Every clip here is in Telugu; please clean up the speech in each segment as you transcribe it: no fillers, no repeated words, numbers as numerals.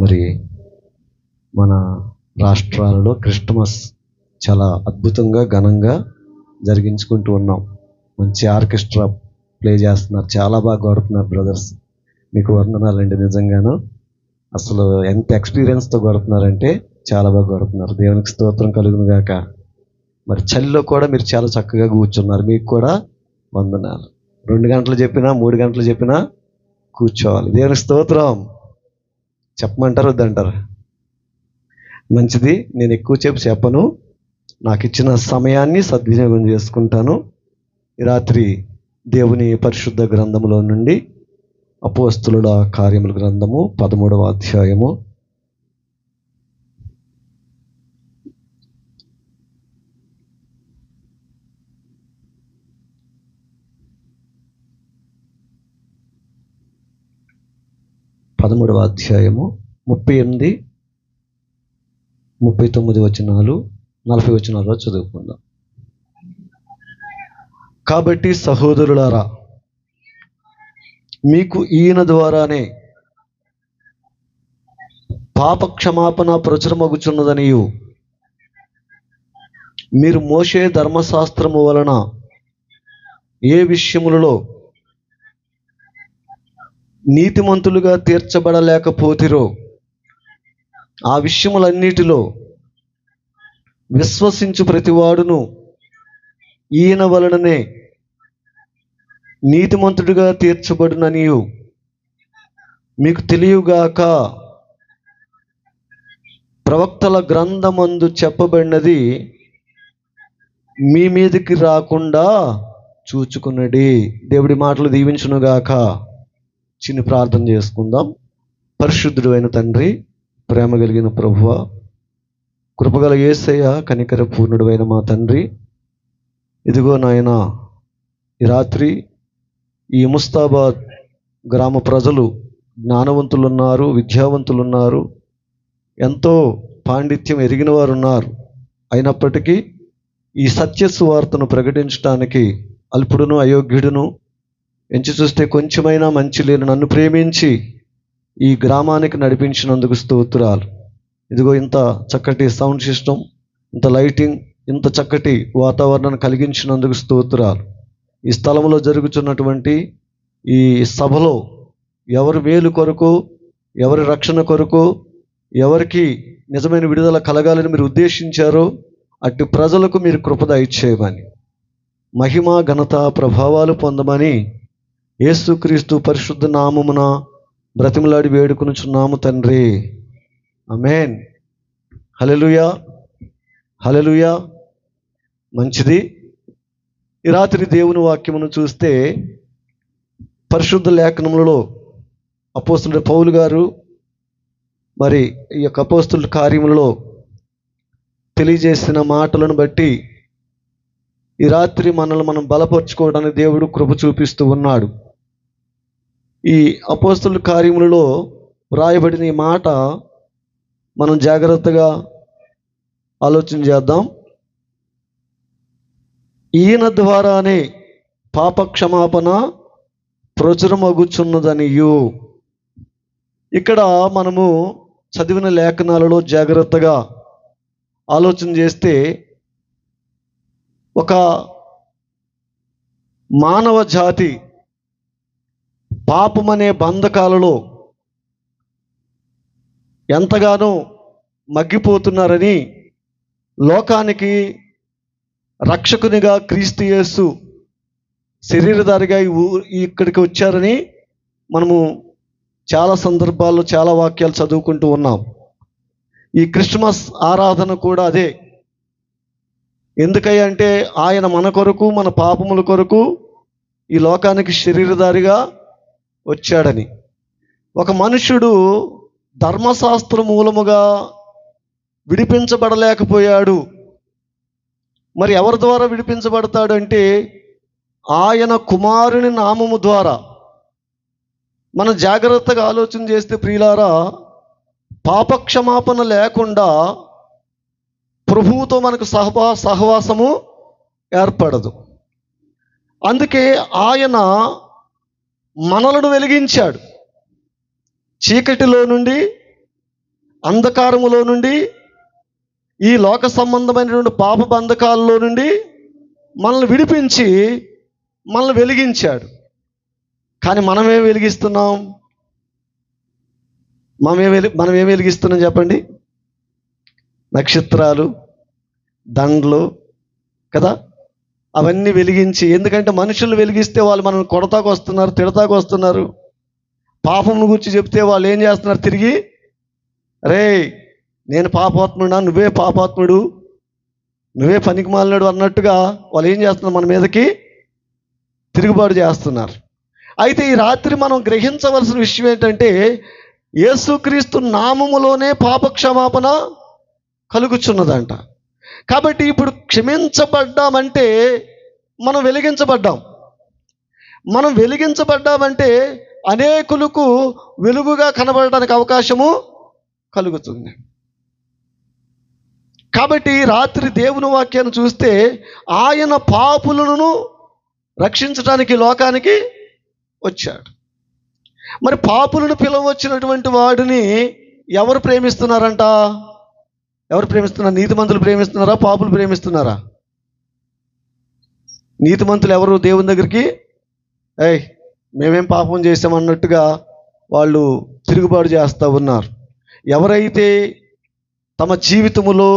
మరి మన రాష్ట్రాలలో క్రిస్టమస్ చాలా అద్భుతంగా ఘనంగా జరిగించుకుంటూ ఉన్నాం. మంచి ఆర్కెస్ట్రా ప్లే చేస్తున్నారు, చాలా బాగా కొడుతున్నారు బ్రదర్స్. మీకు వందనాలండి. నిజంగాను అసలు ఎంత ఎక్స్పీరియన్స్తో కొడుతున్నారంటే చాలా బాగా కొడుతున్నారు. దేవునికి స్తోత్రం కలుగును గాక. మరి చలిలో కూడా మీరు చాలా చక్కగా కూర్చున్నారు, మీకు కూడా వందనాలు. 2 గంటలు చెప్పినా 3 గంటలు చెప్పినా కూర్చోవాలి. దేవునికి స్తోత్రం. చెప్పమంటారు వద్దంటారు? మంచిది, నేను ఎక్కువసేపు చెప్పను. నాకు ఇచ్చిన సమయాన్ని సద్వినియోగం చేసుకుంటాను. ఈ రాత్రి దేవుని పరిశుద్ధ గ్రంథములో నుండి అపోస్తలుల కార్యముల గ్రంథము 13వ అధ్యాయము 38, 39 వచనాలు, 40 వచనాలు చదువుకుందాం. కాబట్టి సహోదరులారా, మీకు ఈయన ద్వారానే పాప క్షమాపణ ప్రచురమగుచున్నదనియు, మీరు మోషే ధర్మశాస్త్రము వలన ఏ విషయములలో నీతిమంతులుగా తీర్చబడలేకపోతిరో ఆ విషయములన్నిటిలో విశ్వసించు ప్రతివాడును ఈయన వలననే నీతిమంతుడిగా తీర్చబడుననియు మీకు తెలియగాక, ప్రవక్తల గ్రంథమందు చెప్పబడినది మీ మీదకి రాకుండా చూచుకున్నది. దేవుడి మాటలు దీవించునుగాక. చిన్న ప్రార్థన చేసుకుందాం. పరిశుద్ధుడు అయిన తండ్రి, ప్రేమ కలిగిన ప్రభువ, కృపగల యేసయ్య, కనికర పూర్ణుడు అయిన మా తండ్రి, ఇదిగో నాయన, ఈ రాత్రి ఈ ముస్తాబాద్ గ్రామ ప్రజలు జ్ఞానవంతులున్నారు, విద్యావంతులున్నారు, ఎంతో పాండిత్యం ఎరిగిన వారు ఉన్నారు. అయినప్పటికీ ఈ సత్య సువార్తను ప్రకటించడానికి అల్పుడును అయోగ్యుడును, ఎంచి చూస్తే కొంచెమైనా మంచి లేని నన్ను ప్రేమించి ఈ గ్రామానికి నడిపించినందుకు స్తోత్రాలు. ఇదిగో ఇంత చక్కటి సౌండ్ సిస్టమ్, ఇంత లైటింగ్, ఇంత చక్కటి వాతావరణాన్ని కలిగించినందుకు స్తోత్రాలు. ఈ స్థలంలో జరుగుతున్నటువంటి ఈ సభలో ఎవరి మేలు కొరకు, ఎవరి రక్షణ కొరకు, ఎవరికి నిజమైన విడుదల కలగాలని మీరు ఉద్దేశించారో అట్టి ప్రజలకు మీరు కృప దయచేయమని, మహిమ ఘనత ప్రభావాలు పొందమని యేసుక్రీస్తు పరిశుద్ధ నామమున బ్రతిమలాడి వేడుకొనుచున్నాము తండ్రి. ఆమేన్. హల్లెలూయా, హల్లెలూయా. మంచిది. ఈ రాత్రి దేవుని వాక్యమును చూస్తే పరిశుద్ధ లేఖనములలో అపోస్తలుడు పౌలు గారు మరి ఈ యొక్క అపోస్తలుల కార్యములలో తెలియజేసిన మాటలను బట్టి ఈ రాత్రి మనల్ని మనం బలపరుచుకోవడానికి దేవుడు కృప చూపిస్తూ ఉన్నాడు. ఈ అపోస్తలుల కార్యములలో వ్రాయబడిన ఈ మాట మనం జాగ్రత్తగా ఆలోచన చేద్దాం. ఈయన ద్వారానే పాప క్షమాపణ ప్రచురమగుచున్నదనియు. ఇక్కడ మనము చదివిన లేఖనాలలో జాగ్రత్తగా ఆలోచన చేస్తే ఒక మానవ జాతి పాపమనే బంధకాలలో ఎంతగానో మగ్గిపోతున్నారని, లోకానికి రక్షకునిగా క్రీస్తు యేసు శరీరధారిగా ఇక్కడికి వచ్చారని మనము చాలా సందర్భాల్లో చాలా వాక్యాలు చదువుకుంటూ ఉన్నాం. ఈ క్రిస్మస్ ఆరాధన కూడా అదే. ఎందుకంటే ఆయన మన కొరకు, మన పాపముల కొరకు ఈ లోకానికి శరీరధారిగా వచ్చాడని. ఒక మనుష్యుడు ధర్మశాస్త్ర మూలముగా విడిపించబడలేకపోయాడు. మరి ఎవరి ద్వారా విడిపించబడతాడు అంటే ఆయన కుమారుని నామము ద్వారా. మనం జాగ్రత్తగా ఆలోచన చేస్తే ప్రియులారా, పాపక్షమాపణ లేకుండా ప్రభువుతో మనకు సహవాసము ఏర్పడదు. అందుకే ఆయన మనలను వెలిగించాడు. చీకటిలో నుండి అంధకారములో నుండి, ఈ లోక సంబంధమైనటువంటి పాప బంధకాల్లో నుండి మనల్ని విడిపించి మనల్ని వెలిగించాడు. కానీ మనమేం వెలిగిస్తున్నాం? మనం ఏం వెలిగిస్తున్నాం చెప్పండి? నక్షత్రాలు, దండలు కదా, అవన్నీ వెలిగించి. ఎందుకంటే మనుషులు వెలిగిస్తే వాళ్ళు మనల్ని కొడతాకు వస్తున్నారు, తిడతాకు వస్తున్నారు. పాపం గురించి చెప్తే వాళ్ళు ఏం చేస్తున్నారు? తిరిగి, రే నేను పాపాత్ముడా, నువ్వే పాపాత్ముడు, నువ్వే పనికి మాలినాడు అన్నట్టుగా వాళ్ళు ఏం చేస్తున్నారు? మన మీదకి తిరుగుబాటు చేస్తున్నారు. అయితే ఈ రాత్రి మనం గ్రహించవలసిన విషయం ఏంటంటే, యేసుక్రీస్తు నామములోనే పాపక్షమాపణ కలుగుచున్నదంట. కాబట్టి ఇప్పుడు క్షమించబడ్డామంటే మనం వెలిగించబడ్డాం. మనం వెలిగించబడ్డామంటే అనేకులకు వెలుగుగా కనబడడానికి అవకాశము కలుగుతుంది. కాబట్టి రాత్రి దేవుని వాక్యాన్ని చూస్తే, ఆయన పాపులను రక్షించడానికి లోకానికి వచ్చాడు. మరి పాపులను పిలవచ్చినటువంటి వాడిని ఎవరు ప్రేమిస్తున్నారంట? ఎవరు ప్రేమిస్తున్నారు? నీతిమంతులు ప్రేమిస్తున్నారా? పాపులు ప్రేమిస్తున్నారా? నీతిమంతులు ఎవరు? దేవుని దగ్గరికి మేమేం పాపం చేసామన్నట్టుగా వాళ్ళు తిరుగుబాటు చేస్తూ ఉన్నారు. ఎవరైతే తమ జీవితములో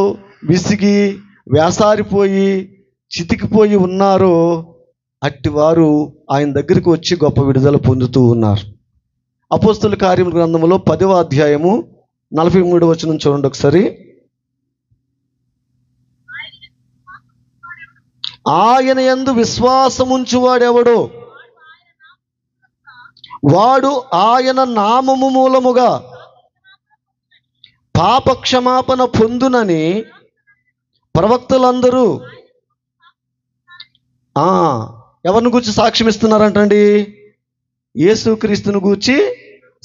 విసిగి వేసారిపోయి చితికిపోయి ఉన్నారో అట్టివారు ఆయన దగ్గరికి వచ్చి గొప్ప విడుదల పొందుతూ ఉన్నారు. అపోస్తలుల కార్యముల గ్రంథములో 10వ అధ్యాయము 43వ వచనం చూడండి ఒకసారి. ఆయన యందు విశ్వాసముంచువాడెవడో వాడు ఆయన నామము మూలముగా పాపక్షమాపణ పొందునని ప్రవక్తలందరూ ఎవరిని గూర్చి సాక్ష్యం ఇస్తున్నారంటండి? యేసుక్రీస్తుని గూర్చి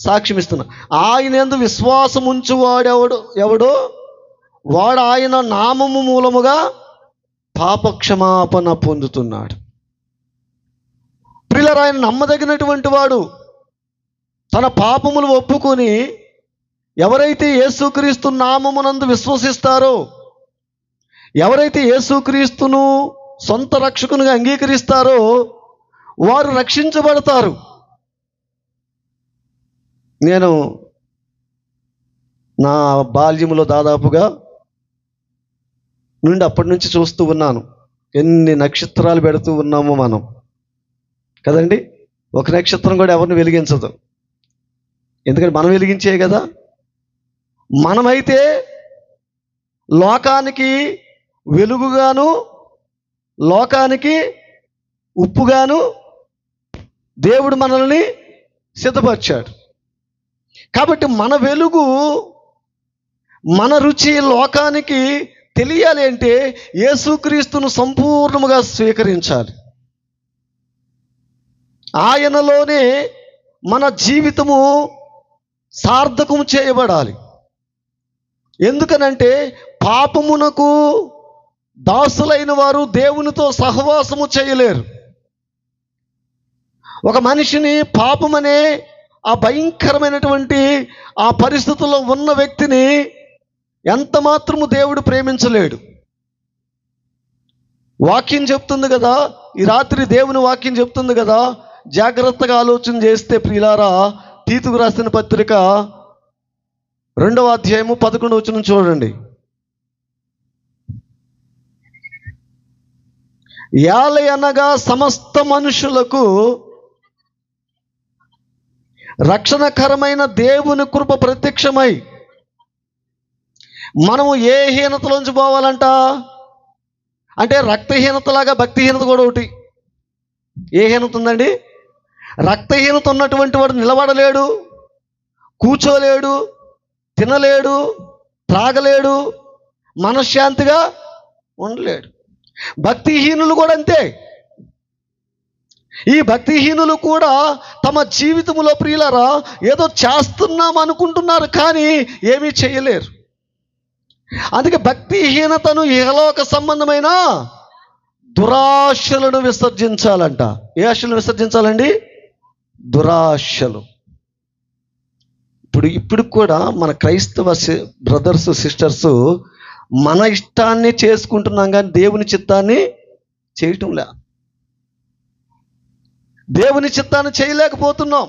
సాక్ష్యం ఇస్తున్నారు. ఆయన యందు విశ్వాసం ఉంచువాడెవడో వాడు ఆయన నామము మూలముగా పాపక్షమాపణ పొందుతున్నాడు. ప్రియులారా, ఆయన నమ్మదగినటువంటి వాడు. తన పాపములు ఒప్పుకొని ఎవరైతే యేసుక్రీస్తు నామమునందు విశ్వసిస్తారో, ఎవరైతే యేసుక్రీస్తును సొంత రక్షకునిగా అంగీకరిస్తారో వారు రక్షించబడతారు. నేను నా బాల్యములో దాదాపుగా నుండి అప్పటి నుంచి చూస్తూ ఉన్నాను. ఎన్ని నక్షత్రాలు పెడుతూ ఉన్నామో మనం కదండి. ఒక నక్షత్రం కూడా ఎవరిని వెలిగించదు. ఎందుకంటే మనం వెలిగించే కదా. మనమైతే లోకానికి వెలుగుగాను, లోకానికి ఉప్పుగాను దేవుడు మనల్ని సిద్ధపరిచాడు. కాబట్టి మన వెలుగు, మన రుచి లోకానికి తెలియాలి అంటే యేసుక్రీస్తును సంపూర్ణముగా స్వీకరించాలి. ఆయనలోనే మన జీవితము సార్థకము చేయబడాలి. ఎందుకనంటే పాపమునకు దాసులైన వారు దేవునితో సహవాసము చేయలేరు. ఒక మనిషిని పాపమనే ఆ భయంకరమైనటువంటి ఆ పరిస్థితుల్లో ఉన్న వ్యక్తిని ఎంత మాత్రము దేవుడు ప్రేమించలేడు. వాక్యం చెప్తుంది కదా, ఈ రాత్రి దేవుని వాక్యం చెప్తుంది కదా, జాగ్రత్తగా ఆలోచన చేస్తే ప్రియులారా, తీతుకు రాసిన పత్రిక 2వ అధ్యాయము 11వ వచనం చూడండి. యాలయనగా సమస్త మనుషులకు రక్షణకరమైన దేవుని కృప ప్రత్యక్షమై, మనము ఏ హీనతలోంచి పోవాలంట అంటే రక్తహీనతలాగా భక్తిహీనత కూడా ఒకటి. ఏ హీనత ఉందండి? రక్తహీనత ఉన్నటువంటి వాడు నిలబడలేడు, కూర్చోలేడు, తినలేడు, త్రాగలేడు, మనశ్శాంతిగా ఉండలేడు. భక్తిహీనులు కూడా అంతే. ఈ భక్తిహీనులు కూడా తమ జీవితంలో ప్రియులారా ఏదో చేస్తున్నాం అనుకుంటున్నారు, కానీ ఏమీ చేయలేరు. అందుకే భక్తిహీనతను, ఇహలోక సంబంధమైన దురాశలను విసర్జించాలంట. ఏ ఆశలను విసర్జించాలండి? దురాశలు. ఇప్పుడు కూడా మన క్రైస్తవ బ్రదర్స్ సిస్టర్స్ మన ఇష్టాన్ని చేసుకుంటున్నాం, కానీ దేవుని చిత్తాన్ని చేయటంలే. దేవుని చిత్తాన్ని చేయలేకపోతున్నాం.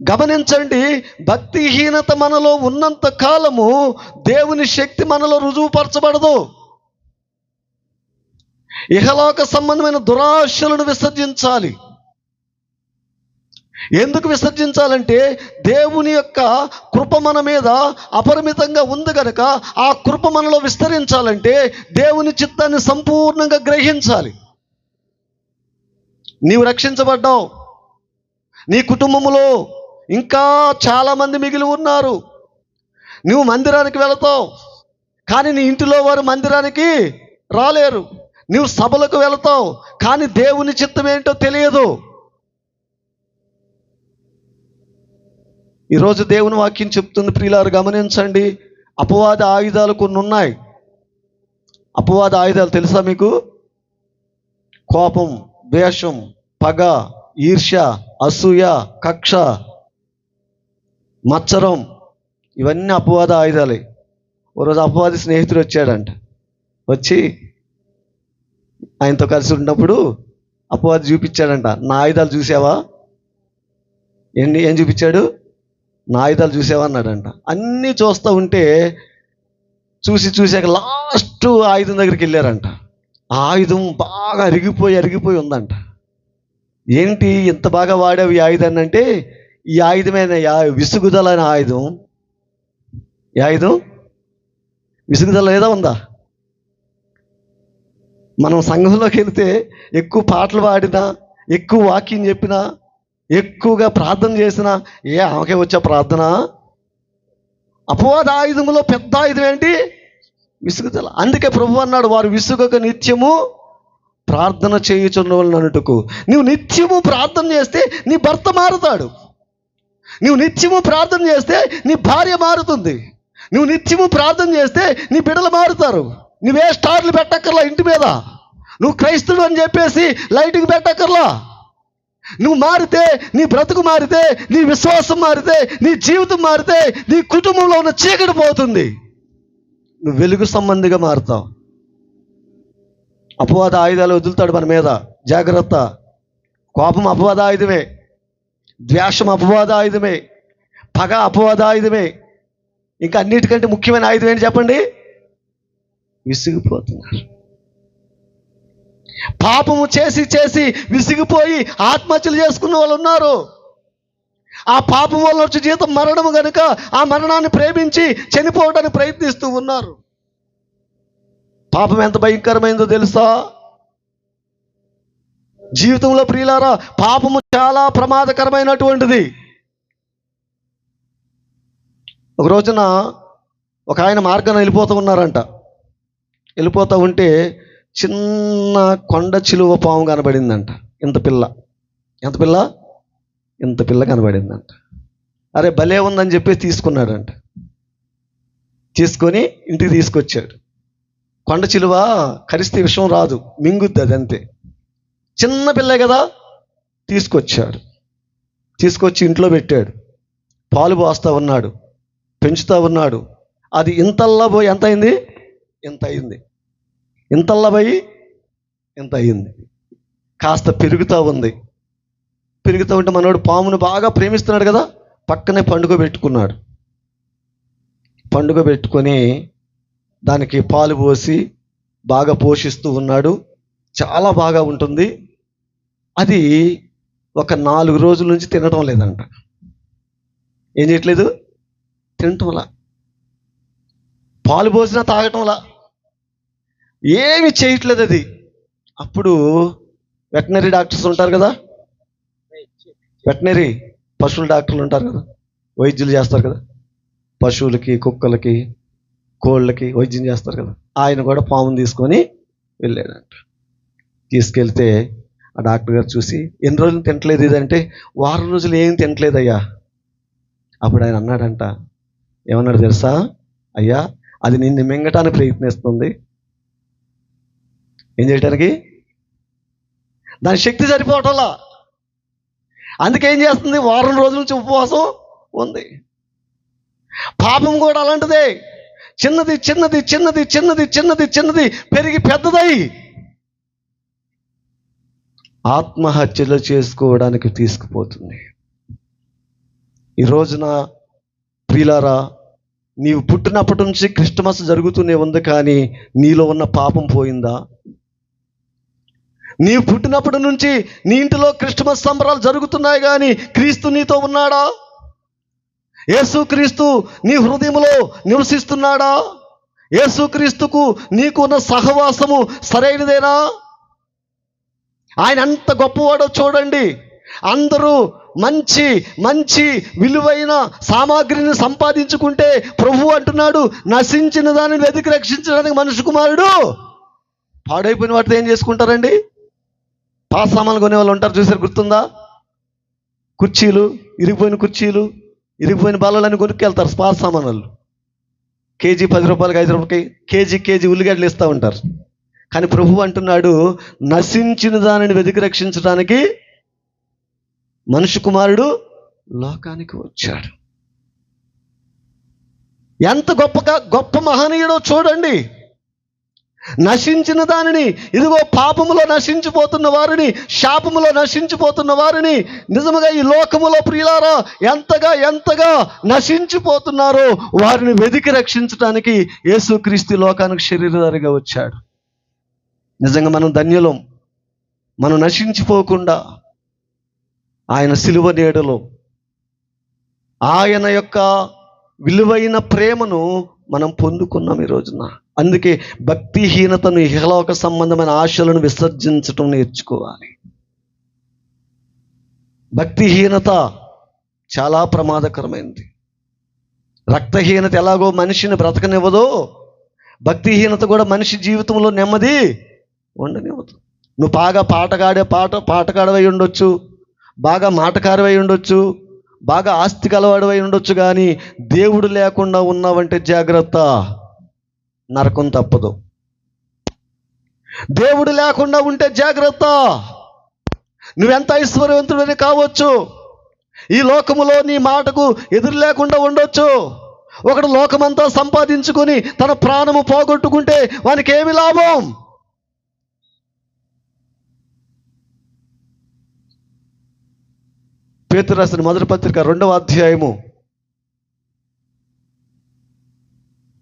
గమనించండి, భక్తిహీనత మనలో ఉన్నంత కాలము దేవుని శక్తి మనలో రుజువుపరచబడదు. ఇహలోక సంబంధమైన దురాశలను విసర్జించాలి. ఎందుకు విసర్జించాలంటే దేవుని యొక్క కృప మన మీద అపరిమితంగా ఉంది కనుక ఆ కృప మనలో విస్తరించాలంటే దేవుని చిత్తాన్ని సంపూర్ణంగా గ్రహించాలి. నీవు రక్షించబడ్డావు, నీ కుటుంబంలో ఇంకా చాలామంది మిగిలి ఉన్నారు. నువ్వు మందిరానికి వెళతావు, కానీ నీ ఇంటిలో వారు మందిరానికి రాలేరు. నువ్వు సభలకు వెళతావు, కానీ దేవుని చిత్తం ఏంటో తెలియదు. ఈరోజు దేవుని వాక్యం చెప్తుంది ప్రియులారు, గమనించండి. అపవాద ఆయుధాలు కొన్ని ఉన్నాయి. అపవాద ఆయుధాలు తెలుసా మీకు? కోపం, ద్వేషం, పగ, ఈర్ష్య, అసూయ, కక్ష, మత్సరం, ఇవన్నీ అపవాద ఆయుధాలే. ఓరోజు అపవాది స్నేహితుడు వచ్చాడంట. వచ్చి ఆయనతో కలిసి ఉన్నప్పుడు అపవాది చూపించాడంట, నా ఆయుధాలు చూసావా? ఏం చూపించాడు? నా ఆయుధాలు చూసావా అన్నాడంట. అన్నీ చూస్తూ ఉంటే చూసాక లాస్ట్ ఆయుధం దగ్గరికి వెళ్ళారంట. ఆ ఆయుధం బాగా అరిగిపోయి ఉందంట. ఏంటి ఇంత బాగా వాడావు ఈ ఆయుధాన్ని అంటే, ఈ ఆయుధమైన విసుగుదల అనే ఆయుధం. ఈ ఆయుధం విసుగుదల లేదా ఉందా? మనం సంఘంలోకి వెళితే ఎక్కువ పాటలు పాడినా, ఎక్కువ వాక్యం చెప్పినా, ఎక్కువగా ప్రార్థన చేసినా ఆమెకే వచ్చే ప్రార్థన. అపవాద ఆయుధంలో పెద్ద ఆయుధం ఏంటి? విసుగుదల. అందుకే ప్రభువు అన్నాడు, వారు విసుగక నిత్యము ప్రార్థన చేయుచున్నవాళ్ళు అన్నట్టుకు. నువ్వు నిత్యము ప్రార్థన చేస్తే నీ భర్త మారుతాడు. నువ్వు నిత్యము ప్రార్థన చేస్తే నీ భార్య మారుతుంది. నువ్వు నిత్యము ప్రార్థన చేస్తే నీ బిడ్డలు మారుతారు. నువ్వే స్టార్లు పెట్టక్కర్లా ఇంటి మీద. నువ్వు క్రైస్తవుడు అని చెప్పేసి లైటింగ్ పెట్టక్కర్లా. నువ్వు మారితే, నీ బ్రతుకు మారితే, నీ విశ్వాసం మారితే, నీ జీవితం మారితే, నీ కుటుంబంలో ఉన్న చీకటి పోతుంది. నువ్వు వెలుగు సంబంధిగా మారుతావు. అపవాద ఆయుధాలు వదులుతాడు మన మీద, జాగ్రత్త. కోపం అపవాద ఆయుధమే, ద్వేషం అపవాద ఆయుధమే, పగ అపవాద ఆయుధమే. ఇంకా అన్నిటికంటే ముఖ్యమైన ఆయుధం ఏంటి చెప్పండి? విసిగిపోతున్నారు. పాపము చేసి విసిగిపోయి ఆత్మహత్యలు చేసుకున్న వాళ్ళు ఉన్నారు. ఆ పాపం వల్ల వచ్చే జీతం మరణము కనుక ఆ మరణాన్ని ప్రేమించి చనిపోవడానికి ప్రయత్నిస్తూ ఉన్నారు. పాపం ఎంత భయంకరమైందో తెలుసా? జీవితంలో ప్రియులారా, పాపము చాలా ప్రమాదకరమైనటువంటిది. ఒక రోజున ఒక ఆయన మార్గాన్ని వెళ్ళిపోతూ ఉంటే చిన్న కొండ చిలువ పాము కనబడిందంట. ఇంత పిల్ల కనబడిందంట. అరే భలే ఉందని చెప్పి తీసుకున్నాడంట. తీసుకొని ఇంటికి తీసుకొచ్చాడు. కొండ చిలువ కరిస్తే విషం రాదు, మింగుద్ది, అది అంతే. చిన్న పిల్ల కదా, తీసుకొచ్చి ఇంట్లో పెట్టాడు. పాలు పోస్తూ ఉన్నాడు, పెంచుతూ ఉన్నాడు. అది ఇంతల్లా పోయి ఎంత అయింది? ఇంతల్లా పోయి ఎంత అయింది. కాస్త పెరుగుతూ ఉంటే మనోడు పామును బాగా ప్రేమిస్తున్నాడు కదా, పక్కనే పండుగ పెట్టుకొని దానికి పాలు పోసి బాగా పోషిస్తూ ఉన్నాడు. చాలా బాగా ఉంటుంది. అది ఒక 4 రోజుల నుంచి తినటం లేదంట. ఏం చేయట్లేదు? తినటంలా, పాలు పోసినా తాగటంలా, ఏమి చేయట్లేదు అది. అప్పుడు వెటనరీ డాక్టర్స్ ఉంటారు కదా, వెటనరీ పశువుల డాక్టర్లు ఉంటారు కదా, వైద్యులు చేస్తారు కదా, పశువులకి, కుక్కలకి, కోళ్ళకి వైద్యం చేస్తారు కదా. ఆయన కూడా పాముని తీసుకొని వెళ్ళాడంట. తీసుకెళ్తే ఆ డాక్టర్ గారు చూసి, ఎన్ని రోజులు తినట్లేదు ఇదంటే, వారం రోజులు ఏం తినట్లేదయ్యా. అప్పుడు ఆయన అన్నాడంట, ఏమన్నాడు తెలుసా? అయ్యా, అది నిన్ను మింగటానికి ప్రయత్నిస్తుంది. ఏం చేయటానికి? దాని శక్తి సరిపోవటంలా. అందుకేం చేస్తుంది? వారం రోజుల నుంచి ఉపవాసం ఉంది. పాపం కూడా అలాంటిదే. చిన్నది చిన్నది చిన్నది చిన్నది చిన్నది చిన్నది పెరిగి పెద్దదై ఆత్మహత్యలు చేసుకోవడానికి తీసుకుపోతుంది. ఈ రోజున ప్రియులారా, నీవు పుట్టినప్పటి నుంచి క్రిస్టమస్ జరుగుతూనే ఉంది, కానీ నీలో ఉన్న పాపం పోయిందా? నీవు పుట్టినప్పటి నుంచి నీ ఇంటిలో క్రిస్టమస్ సంబరాలు జరుగుతున్నాయి, కానీ క్రీస్తు నీతో ఉన్నాడా? యేసుక్రీస్తు నీ హృదయంలో నివసిస్తున్నాడా? యేసుక్రీస్తుకు నీకు ఉన్న సహవాసము సరైనదేనా? ఆయన అంత గొప్పవాడో చూడండి. అందరూ మంచి మంచి విలువైన సామాగ్రిని సంపాదించుకుంటే ప్రభువు అంటున్నాడు, నశించిన దాన్ని వెతికి రక్షించడానికి మనుష్య కుమారుడు. పాడైపోయిన వాటితో ఏం చేసుకుంటారండి? పాత సామాన్లు కొనే వాళ్ళు ఉంటారు, చూసారు, గుర్తుందా? కుర్చీలు, ఇరిగిపోయిన కుర్చీలు, ఇరిగిపోయిన బల్లలన్నీ కొనుక్కెళ్తారు పాత సామాన్లు. కేజీ 10 రూపాయలకి 5 రూపాయలకి కేజీ ఉల్లిగడ్డలు ఇస్తూ ఉంటారు. కానీ ప్రభువు అంటున్నాడు, నశించిన దానిని వెతికి రక్షించడానికి మనుష్య కుమారుడు లోకానికి వచ్చాడు. ఎంత గొప్ప మహనీయుడో చూడండి. నశించిన దానిని, ఇదిగో పాపములో నశించిపోతున్న వారిని, శాపములో నశించిపోతున్న వారిని, నిజముగా ఈ లోకములో ప్రియులారా ఎంతగా నశించిపోతున్నారో వారిని వెతికి రక్షించడానికి యేసుక్రీస్తు లోకానికి శరీరధారిగా వచ్చాడు. నిజంగా మనం ధన్యులం. మనం నశించిపోకుండా ఆయన సిలువ నీడలో ఆయన యొక్క విలువైన ప్రేమను మనం పొందుకున్నాం ఈ రోజున. అందుకే భక్తిహీనతను, ఇహలోక సంబంధమైన ఆశలను విసర్జించటం నేర్చుకోవాలి. భక్తిహీనత చాలా ప్రమాదకరమైనది. రక్తహీనత ఎలాగో మనిషిని బ్రతకనివ్వదో, భక్తిహీనత కూడా మనిషి జీవితంలో నెమ్మది ఉండనివ్వదు. నువ్వు బాగా పాటగాడవై ఉండొచ్చు, బాగా మాటకారవై ఉండొచ్చు, బాగా ఆస్తి కలవాడవై ఉండొచ్చు, కానీ దేవుడు లేకుండా ఉన్నావంటే జాగ్రత్త, నరకం తప్పదు. దేవుడు లేకుండా ఉంటే జాగ్రత్త. నువ్వెంత ఐశ్వర్యవంతుడని కావచ్చు, ఈ లోకములో నీ మాటకు ఎదురు లేకుండా ఉండొచ్చు. ఒకడు లోకమంతా సంపాదించుకొని తన ప్రాణము పోగొట్టుకుంటే వానికి ఏమి లాభం? పేతురు రాసిన మొదటి పత్రిక 2వ అధ్యాయము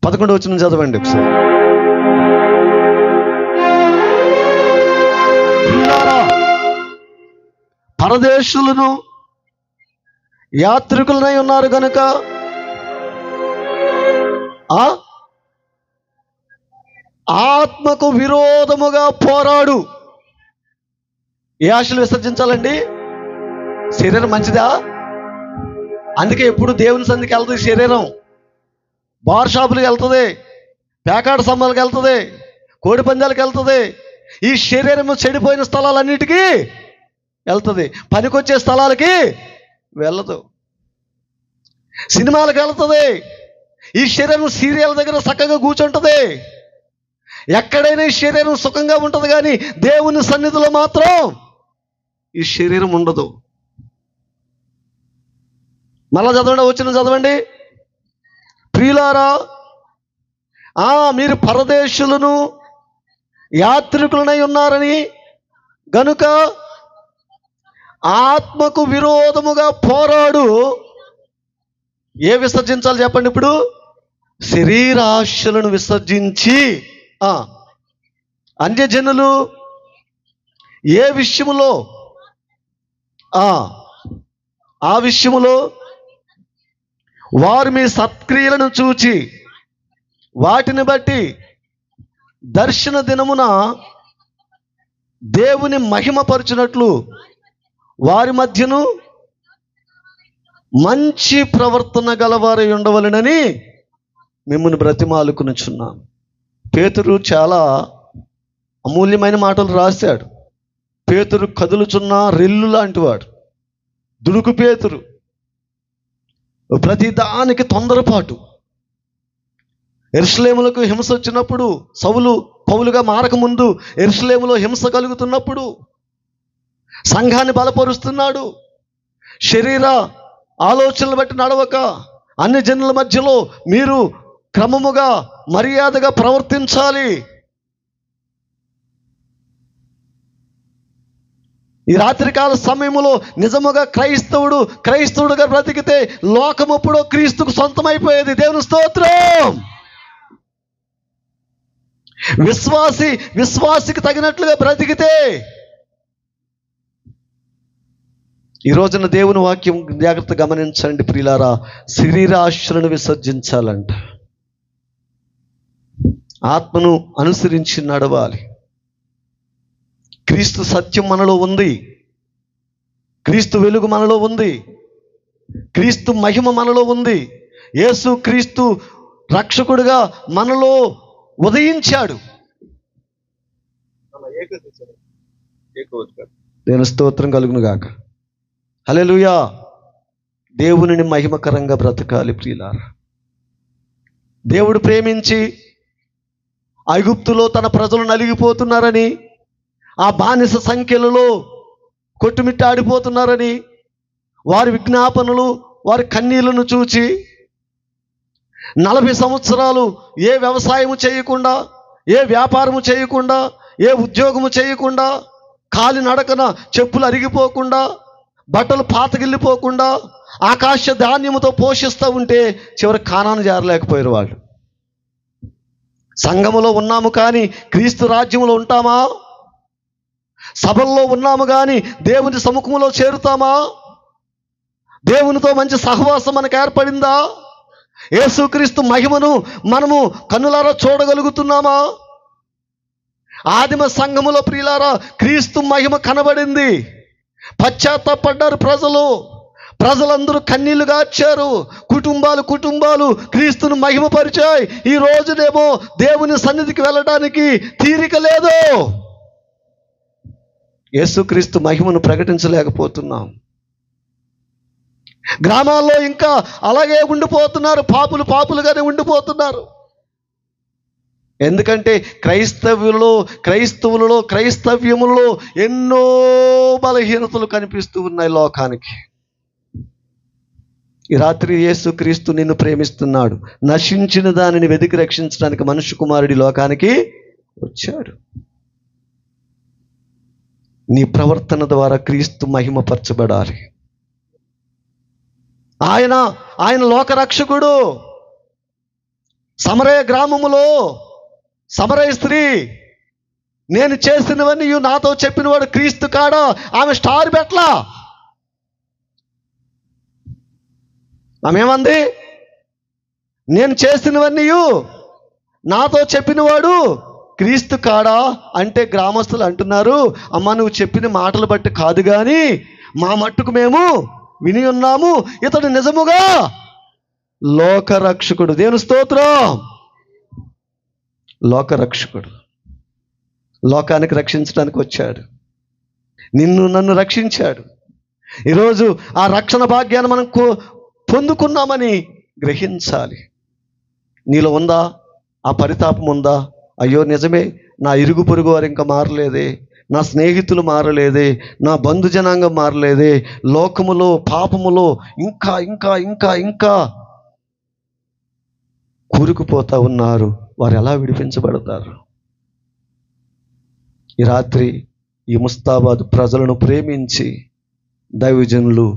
11వ వచనం చదవండి ఒకసారి. పరదేశులను యాత్రికులనై ఉన్నారు గనుక ఆత్మకు విరోధముగా పోరాడు. ఏ ఆశలు విసర్జించాలండి? శరీరం మంచిదా? అందుకే ఎప్పుడు దేవుని సంధికి వెళ్తుంది శరీరం. బార్ షాపులకు వెళ్తుంది, పేకాట సమ్మాలకు వెళ్తుంది, కోడి పందాలకు వెళ్తుంది. ఈ శరీరము చెడిపోయిన స్థలాలన్నిటికీ వెళ్తుంది, పనికొచ్చే స్థలాలకి వెళ్ళదు. సినిమాలకు వెళ్తుంది. ఈ శరీరం సీరియల్ దగ్గర చక్కగా కూర్చుంటుంది. ఎక్కడైనా ఈ శరీరం సుఖంగా ఉంటుంది, కానీ దేవుని సన్నిధిలో మాత్రం ఈ శరీరం ఉండదు. మళ్ళా చదవండి, వచ్చిన చదవండి. ప్రియులారా, మీరు పరదేశులను యాత్రికులనై ఉన్నారని గనుక ఆత్మకు విరోధముగా పోరాడు. ఏ విసర్జించాలి చెప్పండి ఇప్పుడు? శరీరాశలను విసర్జించి. అన్యజనులు ఏ విషయములో? ఆ విషయములో వారు మీ సత్క్రియలను చూచి వాటిని బట్టి దర్శన దినమున దేవుని మహిమపరచునట్లు వారి మధ్యను మంచి ప్రవర్తన గలవారై ఉండవలెనని మిమ్మల్ని బ్రతిమాలుకొనుచున్నాను. పేతురు చాలా అమూల్యమైన మాటలు రాశాడు. పేతురు కదులుచున్న రెల్లు లాంటివాడు, దుడుకు పేతురు. ప్రతిదానికి తొందరపాటు. యెరూషలేములకు హింస వచ్చినప్పుడు, సౌలు పౌలుగా మారకముందు యెరూషలేములో హింస కలుగుతున్నప్పుడు సంఘాన్ని బలపరుస్తున్నాడు. శరీర ఆలోచనలు బట్టి నడవక అన్ని జనుల మధ్యలో మీరు క్రమముగా మర్యాదగా ప్రవర్తించాలి. ఈ రాత్రికాల సమయంలో నిజముగా క్రైస్తవుడుగా బ్రతికితే లోకం ఎప్పుడో క్రీస్తుకు సొంతమైపోయేది. దేవుని స్తోత్రం. విశ్వాసికి తగినట్లుగా బ్రతికితే. ఈ రోజున దేవుని వాక్యం జాగ్రత్త గమనించండి ప్రియులారా. శరీర ఆశలను విసర్జించాలంట. ఆత్మను అనుసరించి నడవాలి. క్రీస్తు సత్యం మనలో ఉంది, క్రీస్తు వెలుగు మనలో ఉంది, క్రీస్తు మహిమ మనలో ఉంది. యేసు క్రీస్తు రక్షకుడిగా మనలో ఉదయించాడు. దేవుని స్తోత్రం కలుగును గాక. హల్లెలూయా. దేవునిని మహిమకరంగా బ్రతకాలి ప్రియులారా. దేవుడు ప్రేమించి ఐగుప్తులో తన ప్రజలు నలిగిపోతున్నారని, ఆ బానిస సంఖ్యలలో కొట్టుమిట్టాడిపోతున్నారని, వారి విజ్ఞాపనలు, వారి కన్నీళ్లను చూచి 40 సంవత్సరాలు ఏ వ్యవసాయము చేయకుండా, ఏ వ్యాపారము చేయకుండా, ఏ ఉద్యోగము చేయకుండా, కాలి నడకన చెప్పులు అరిగిపోకుండా, బట్టలు పాతగిల్లిపోకుండా ఆకాశ ధాన్యముతో పోషిస్తూ ఉంటే చివరి కానాను జారలేకపోయారు వాళ్ళు. సంఘములో ఉన్నాము కానీ క్రీస్తు రాజ్యములో ఉంటామా? సభల్లో ఉన్నాము కానీ దేవుని సముఖంలో చేరుతామా? దేవునితో మంచి సహవాసం మనకు ఏర్పడిందా? యేసుక్రీస్తు మహిమను మనము కన్నులారా చూడగలుగుతున్నామా? ఆదిమ సంఘములో ప్రియులారా క్రీస్తు మహిమ కనబడింది. పశ్చాత్తాపడ్డారు ప్రజలందరూ కన్నీళ్లు గార్చారు. కుటుంబాలు క్రీస్తును మహిమపరిచాయి. ఈ రోజునేమో దేవుని సన్నిధికి వెళ్ళడానికి తీరిక లేదు. యేసుక్రీస్తు మహిమను ప్రకటించలేకపోతున్నాం. గ్రామాల్లో ఇంకా అలాగే ఉండిపోతున్నారు. పాపులుగానే ఉండిపోతున్నారు. ఎందుకంటే క్రైస్తవ్యములలో ఎన్నో బలహీనతలు కనిపిస్తూ ఉన్నాయి లోకానికి. ఈ రాత్రి యేసుక్రీస్తు నిన్ను ప్రేమిస్తున్నాడు. నశించిన దానిని వెతికి రక్షించడానికి మనుష్య కుమారుడి లోకానికి వచ్చాడు. నీ ప్రవర్తన ద్వారా క్రీస్తు మహిమపరచబడాలి. ఆయన లోకరక్షకుడు. సమరయ గ్రామములో సమరయ స్త్రీ, నేను చేసినవన్నీ నాతో చెప్పినవాడు క్రీస్తు కాడా? ఆమె స్టార్ పెట్టలా. ఆమె ఏమంది? నేను చేసినవన్నీ నాతో చెప్పినవాడు క్రీస్తు కాడా అంటే గ్రామస్తులు అంటున్నారు, అమ్మ నువ్వు చెప్పిన మాటలు బట్టి కాదు కానీ మా మట్టుకు మేము విని ఉన్నాము, ఇతడు నిజముగా లోకరక్షకుడు. దేవుని స్తోత్రం. లోకరక్షకుడు లోకానికి రక్షించడానికి వచ్చాడు. నన్ను రక్షించాడు. ఈరోజు ఆ రక్షణ భాగ్యాన్ని మనం పొందుకున్నామని గ్రహించాలి. నీలో ఉందా ఆ పరితాపం? ఉందా? అయ్యో నిజమే, నా ఇరుగు పొరుగు వారు ఇంకా మారలేదే, నా స్నేహితులు మారలేదే, నా బంధు జనాంగం మారలేదే, లోకములో పాపములో ఇంకా ఇంకా ఇంకా ఇంకా కూరుకుపోతా ఉన్నారు. వారు ఎలా విడిపించబడతారు? ఈ రాత్రి ఈ ముస్తాబాద్ ప్రజలను ప్రేమించి దైవజనులు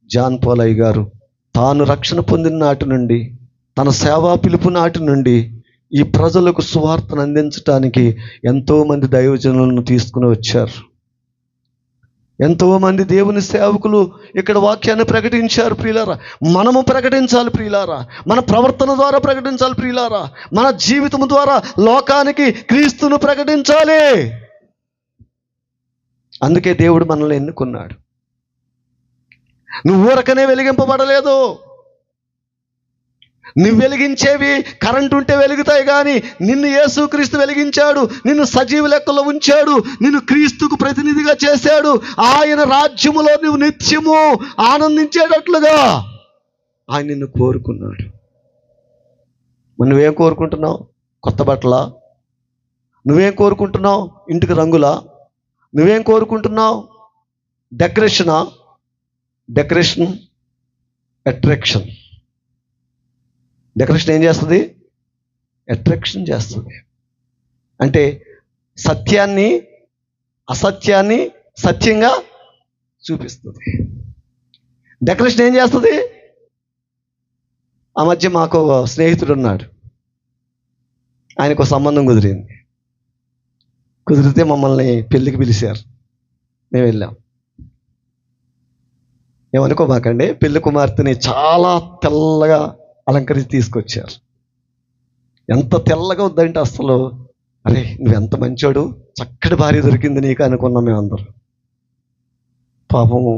జాన్ పోలయ్య గారు తాను రక్షణ పొందిన నాటి నుండి, తన సేవా పిలుపు నాటి నుండి ఈ ప్రజలకు సువార్తను అందించడానికి ఎంతోమంది దైవజనులను తీసుకుని వచ్చారు. ఎంతోమంది దేవుని సేవకులు ఇక్కడ వాక్యాన్ని ప్రకటించారు ప్రియులారా. మనము ప్రకటించాలి ప్రియులారా. మన ప్రవర్తన ద్వారా ప్రకటించాలి ప్రియులారా. మన జీవితం ద్వారా లోకానికి క్రీస్తును ప్రకటించాలి. అందుకే దేవుడు మనల్ని ఎన్నుకున్నాడు. నువ్వు ఊరకనే వెలిగింపబడలేదు. నువ్వు వెలిగించేవి కరెంటు ఉంటే వెలుగుతాయి కానీ నిన్ను యేసుక్రీస్తు వెలిగించాడు. నిన్ను సజీవ లెక్కలో ఉంచాడు. నిన్ను క్రీస్తుకు ప్రతినిధిగా చేశాడు. ఆయన రాజ్యములో నువ్వు నిత్యము ఆనందించేటట్లుగా ఆయన నిన్ను కోరుకున్నాడు. నువ్వేం కోరుకుంటున్నావు? కొత్త బట్టలా? నువ్వేం కోరుకుంటున్నావు? ఇంటికి రంగులా? నువ్వేం కోరుకుంటున్నావు? Decoration attraction. డెకరేషన్ ఏం చేస్తుంది? అట్రాక్షన్ చేస్తుంది. అంటే సత్యాన్ని అసత్యాన్ని సత్యంగా చూపిస్తుంది. డెకరేషన్ ఏం చేస్తుంది? ఆ మధ్య మాకు స్నేహితుడు ఉన్నాడు, ఆయనకు సంబంధం కుదిరింది. కుదిరితే మమ్మల్ని పెళ్ళికి పిలిచారు, మేము వెళ్ళాం. ఏమనుకోమాకండి, పెళ్లి కుమార్తెని చాలా తెల్లగా అలంకరించి తీసుకొచ్చారు. ఎంత తెల్లగా వద్దంటే అసలు, అరే నువ్వెంత మంచోడు, చక్కటి భార్య దొరికింది నీకు అనుకున్నాం మేమందరం. పాపము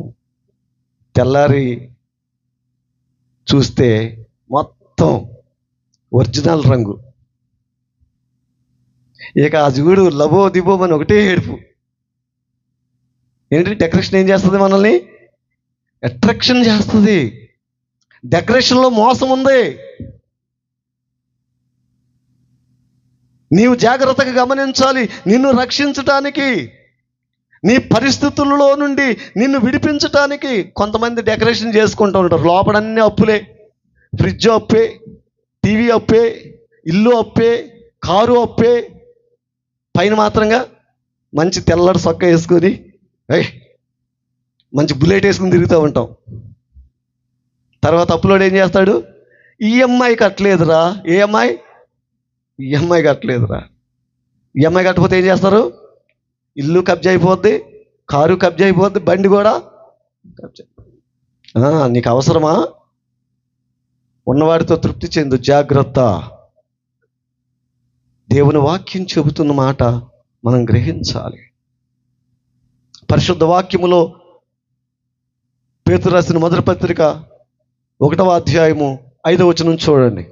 తెల్లారి చూస్తే మొత్తం ఒరిజినల్ రంగు. ఇక ఆ జుగుడు లబో దిబోమని ఒకటే ఏడుపు. ఏంటి? డెకరేషన్ ఏం చేస్తుంది? మనల్ని అట్రాక్షన్ చేస్తుంది. డెకరేషన్లో మోసం ఉంది. నీవు జాగ్రత్తగా గమనించాలి. నిన్ను రక్షించటానికి, నీ పరిస్థితులలో నుండి నిన్ను విడిపించటానికి కొంతమంది డెకరేషన్ చేసుకుంటూ ఉంటారు. లోపలన్నీ అప్పులే, ఫ్రిడ్జ్ అప్పే, టీవీ అప్పే, ఇల్లు అప్పే, కారు అప్పే, పైన మాత్రంగా మంచి తెల్లటి సొక్క వేసుకొని మంచి బుల్లెట్ వేసుకుని తిరుగుతూ ఉంటాం. తర్వాత అప్పులోడు ఏం చేస్తాడు? ఈఎంఐ కట్టలేదురా. ఈఎంఐ కట్టలేదురా. ఈఎంఐ కట్టకపోతే ఏం చేస్తారు? ఇల్లు కబ్జా అయిపోద్ది, కారు కబ్జా అయిపోద్ది, బండి కూడా కబ్జా. నీకు అవసరమా? ఉన్నవాడితో తృప్తి చెందు, జాగ్రత్త. దేవుని వాక్యం చెబుతున్న మాట మనం గ్రహించాలి. పరిశుద్ధ వాక్యములో పేతురు రాసిన మొదటి పత్రిక 1వ అధ్యాయము 5వ వచనం చూడండి.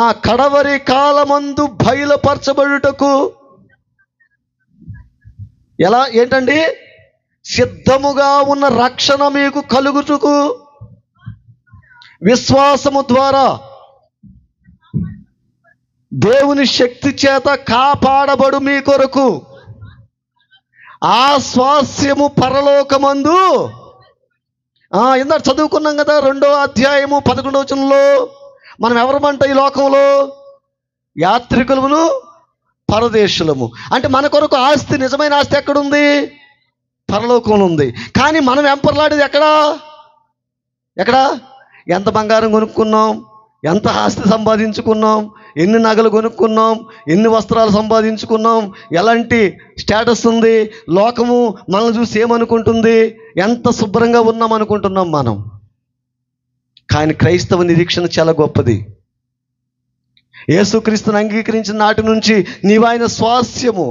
ఆ కడవరి కాలమందు బయలుపరచబడుటకు ఎలా ఏంటండి? సిద్ధముగా ఉన్న రక్షణ మీకు కలుగుటకు విశ్వాసము ద్వారా దేవుని శక్తి చేత కాపాడబడు మీ కొరకు ఆ స్వాస్యము పరలోకమందు. ఇందాక చదువుకున్నాం కదా, 2వ అధ్యాయము 11వ వచనంలో. మనం ఎవరమంట ఈ లోకంలో? యాత్రికులమును పరదేశులము. అంటే మన కొరకు ఆస్తి, నిజమైన ఆస్తి ఎక్కడుంది? పరలోకంలో ఉంది. కానీ మనం వెంపర్లాడేది ఎక్కడ? ఎంత బంగారం కొనుక్కున్నాం, ఎంత ఆస్తి సంపాదించుకున్నాం, ఎన్ని నగలు కొనుక్కున్నాం, ఎన్ని వస్త్రాలు సంపాదించుకున్నాం, ఎలాంటి స్టేటస్ ఉంది, లోకము మనల్ని చూసి ఏమనుకుంటుంది, ఎంత శుభ్రంగా ఉన్నాం అనుకుంటున్నాం మనం. కానీ క్రైస్తవ నిరీక్షణ చాలా గొప్పది. యేసుక్రీస్తుని అంగీకరించిన నాటి నుంచి నీవాయన స్వాస్యము,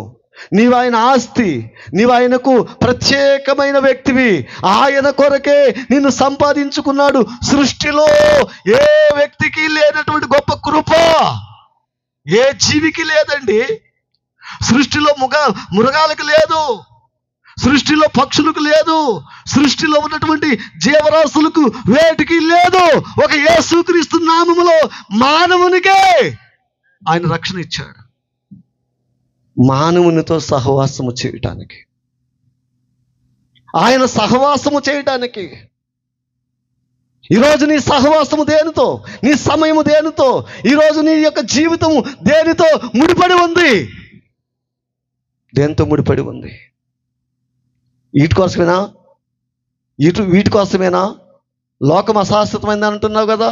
నీవాయన ఆస్తి, నీవాయనకు ప్రత్యేకమైన వ్యక్తివి. ఆయన కొరకే నిన్ను సంపాదించుకున్నాడు. సృష్టిలో ఏ వ్యక్తికి లేనటువంటి గొప్ప కృప ఏ జీవికి లేదండి. సృష్టిలో మృగాలకు లేదు, సృష్టిలో పక్షులకు లేదు, సృష్టిలో ఉన్నటువంటి జీవరాశులకు వేటికి లేదు. ఒక యేసుక్రీస్తు నామములో మానవునికే ఆయన రక్షణ ఇచ్చాడు. మానవునితో సహవాసము చేయటానికి, ఆయన సహవాసము చేయటానికి. ఈరోజు నీ సహవాసము దేనితో? నీ సమయము దేనితో? ఈరోజు నీ యొక్క జీవితము దేనితో ముడిపడి ఉంది? దేనితో ముడిపడి ఉంది? వీటి కోసమేనా? లోకం అశాశ్వతమైంది అంటున్నావు కదా,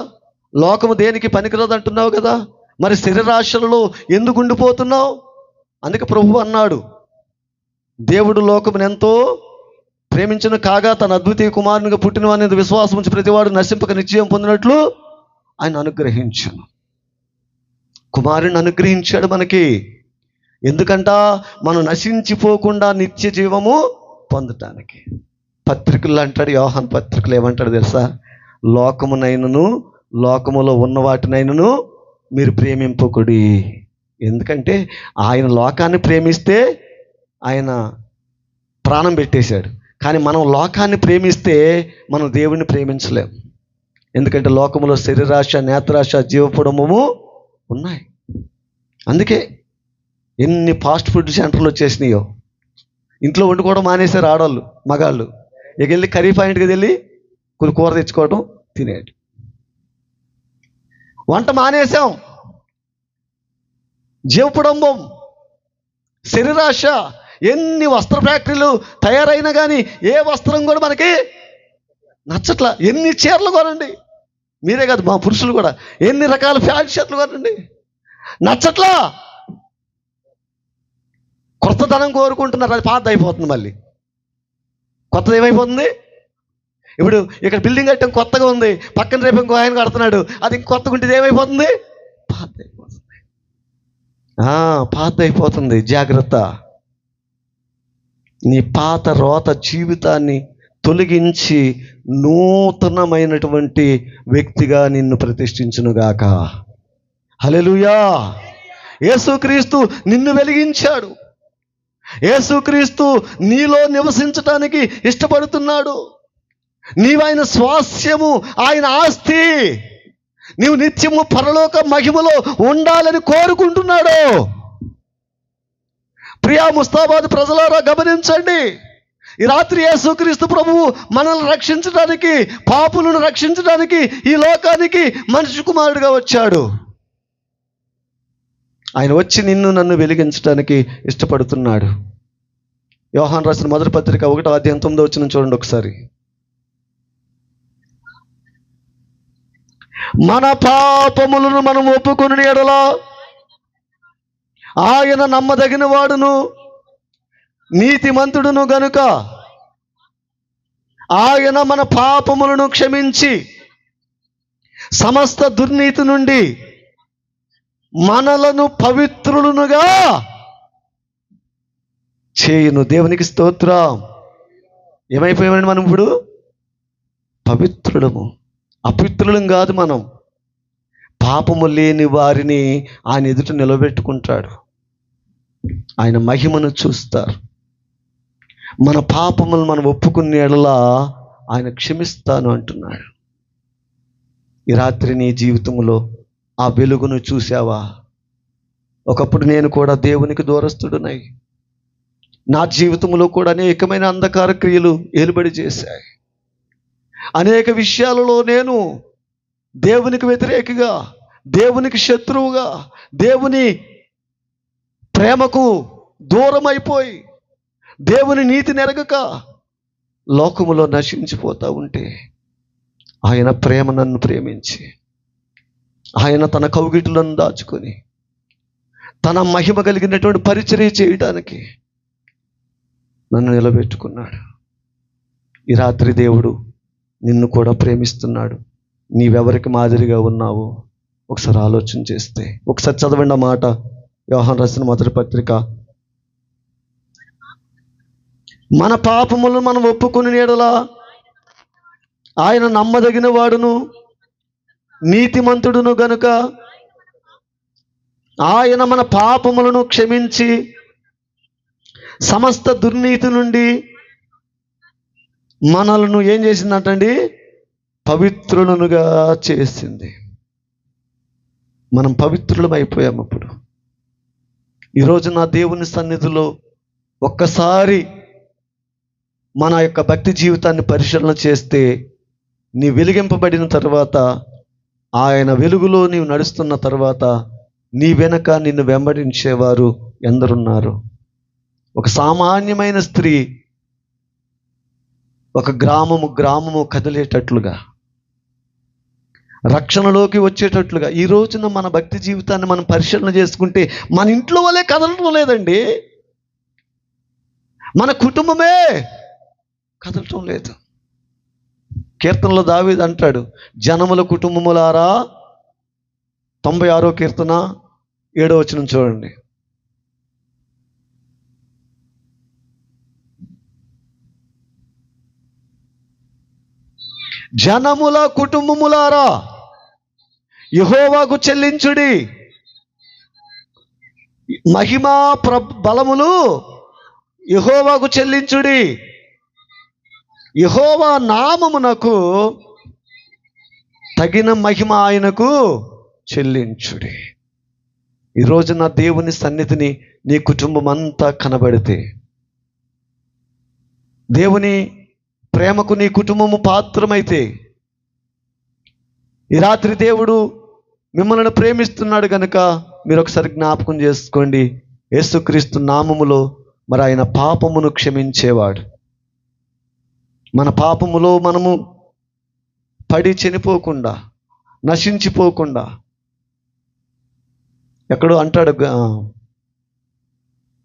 లోకము దేనికి పనికిరాదు అంటున్నావు కదా, మరి శరీరాశలలో ఎందుకు ఉండిపోతున్నావు? అందుకే ప్రభువు అన్నాడు, దేవుడు లోకమును ఎంతో ప్రేమించిన కాగా తన అద్వితీయ కుమారునిగా పుట్టిన వాని విశ్వాసం ఉంచి ప్రతివాడు నశింపక నిశ్చయం పొందినట్లు ఆయన అనుగ్రహించాను. కుమారుని అనుగ్రహించాడు మనకి. ఎందుకంట? మనం నశించిపోకుండా నిత్య జీవము పొందటానికి. పత్రికలు అంటాడు, యోహాను పత్రికలు ఏమంటాడు తెలుసా? లోకమునైనను లోకములో ఉన్న వాటినైనను మీరు ప్రేమింపకుడి. ఎందుకంటే ఆయన లోకాన్ని ప్రేమిస్తే ఆయన ప్రాణం పెట్టేశాడు. కానీ మనం లోకాన్ని ప్రేమిస్తే మనం దేవుణ్ణి ప్రేమించలేం. ఎందుకంటే లోకములో శరీరాశ, నేత్రాశ, జీవపుడము ఉన్నాయి. అందుకే ఎన్ని ఫాస్ట్ ఫుడ్ సెంటర్లు వచ్చేసినాయో. ఇంట్లో వండుకోవడం మానేశారు ఆడవాళ్ళు, మగాళ్ళు. ఇక వెళ్ళి కర్రీ పాయింట్కి వెళ్ళి కొన్ని కూర తెచ్చుకోవడం, తినేది. వంట మానేసాం. జీవపుడంబం, శరీరాశ, ఎన్ని వస్త్ర ఫ్యాక్టరీలు తయారైనా కానీ ఏ వస్త్రం కూడా మనకి నచ్చట్లా. ఎన్ని చీరలు కొనండి, మీరే కాదు మా పురుషులు కూడా ఎన్ని రకాల ప్యాంట్ షర్ట్లు కొనండి, నచ్చట్లా. కొత్తదనం కోరుకుంటున్నారు, అది పాత అయిపోతుంది. మళ్ళీ కొత్తది ఏమైపోతుంది? ఇప్పుడు ఇక్కడ బిల్డింగ్ కట్టడం కొత్తగా ఉంది, పక్కన రేపు ఇంకో ఆయన కడుతున్నాడు, అది ఇంక కొత్తగా ఉంటుంది, ఏమైపోతుంది? పాత అయిపోతుంది. పాత అయిపోతుంది. జాగ్రత్త. నీ పాత రోత జీవితాన్ని తొలగించి నూతనమైనటువంటి వ్యక్తిగా నిన్ను ప్రతిష్ఠించునుగాక. హల్లెలూయా. యేసుక్రీస్తు నిన్ను వెలిగించాడు. యేసుక్రీస్తు నీలో నివసించటానికి ఇష్టపడుతున్నాడు. నీవైన స్వాస్యము, ఆయన ఆస్తి. నీవు నిత్యము పరలోక మహిమలో ఉండాలని కోరుకుంటున్నాడు. ప్రియా ముస్తాబాద్ ప్రజలారా గమనించండి. ఈ రాత్రి యేసుక్రీస్తు ప్రభువు మనల్ని రక్షించడానికి, పాపులను రక్షించడానికి ఈ లోకానికి మనిషి కుమారుడిగా వచ్చాడు. ఆయన వచ్చి నిన్ను నన్ను వెలిగించడానికి ఇష్టపడుతున్నాడు. యోహాను రాసిన మొదటి పత్రిక 1:9 చూడండి ఒకసారి. మన పాపములను మనం ఒప్పుకొని ఎడల ఆయన నమ్మదగిన వాడును నీతిమంతుడును గనుక ఆయన మన పాపములను క్షమించి సమస్త దుర్నీతి నుండి మనలను పవిత్రులునుగా చేయును. దేవునికి స్తోత్రం. ఏమైపోయామండి మనం ఇప్పుడు? పవిత్రులము. అపవిత్రులం కాదు మనం. పాపము లేని వారిని ఆయన ఎదుట నిలబెట్టుకుంటాడు. ఆయన మహిమను చూస్తారు. మన పాపములు మనం ఒప్పుకునే యెడల ఆయన క్షమిస్తాను అంటున్నాడు. ఈ రాత్రి నీ జీవితంలో ఆ వెలుగును చూసావా? ఒకప్పుడు నేను కూడా దేవునికి దూరస్తుడునై, నా జీవితంలో కూడా అనేకమైన అంధకార క్రియలు ఏలుబడి చేశాయి. అనేక విషయాలలో నేను దేవునికి వ్యతిరేకిగా, దేవునికి శత్రువుగా, దేవుని ప్రేమకు దూరం అయిపోయి, దేవుని నీతి నెరగక లోకములో నశించిపోతూ ఉంటే ఆయన ప్రేమ నన్ను ప్రేమించి, ఆయన తన కౌగిట్లను దాచుకొని తన మహిమ కలిగినటువంటి పరిచర్య చేయడానికి నన్ను నిలబెట్టుకున్నాడు. ఈ రాత్రి దేవుడు నిన్ను కూడా ప్రేమిస్తున్నాడు. నీవెవరికి మాదిరిగా ఉన్నావో ఒకసారి ఆలోచన చేస్తే, ఒకసారి చదవండి ఆ మాట. యోహాను రాసిన మొదటి పత్రిక, మన పాపములను మనం ఒప్పుకుని ఎడల ఆయన నమ్మదగిన వాడును నీతిమంతుడును గనుక ఆయన మన పాపములను క్షమించి సమస్త దుర్నీతి నుండి మనలను ఏం చేసిందంటండి? పవిత్రులనుగా చేసింది. మనం పవిత్రులం అయిపోయాం. అప్పుడు ఈరోజు నా దేవుని సన్నిధిలో ఒక్కసారి మన యొక్క భక్తి జీవితాన్ని పరిశీలన చేస్తే, నీ వెలిగింపబడిన తర్వాత, ఆయన వెలుగులో నీవు నడుస్తున్న తర్వాత నీ వెనక నిన్ను వెంబడించేవారు ఎందరున్నారు? ఒక సామాన్యమైన స్త్రీ ఒక గ్రామము కదిలేటట్లుగా, రక్షణలోకి వచ్చేటట్లుగా ఈ రోజున మన భక్తి జీవితాన్ని మనం పరిశీలన చేసుకుంటే మన ఇంట్లో వాళ్ళే కదలటం లేదండి. మన కుటుంబమే కదలటం లేదు. కీర్తనలో దావీదు అంటాడు, జనముల కుటుంబములారా, 96వ కీర్తన 7వ వచనం చూడండి. జనముల కుటుంబములారా యెహోవాకు చెల్లించుడి, మహిమా బలములు యెహోవాకు చెల్లించుడి, యెహోవా నామమునకు తగిన మహిమ ఆయనకు చెల్లించుడి. ఈరోజు నా దేవుని సన్నిధిని నీ కుటుంబం అంతా కనబడితే, దేవుని ప్రేమకు నీ కుటుంబము పాత్రమైతే, ఈ రాత్రి దేవుడు మిమ్మల్ని ప్రేమిస్తున్నాడు కనుక మీరు ఒకసారి జ్ఞాపకం చేసుకోండి. యేసుక్రీస్తు నామములో మరి ఆయన పాపమును క్షమించేవాడు. మన పాపములో మనము పడి చనిపోకుండా, నశించిపోకుండా, ఎక్కడో అంటాడు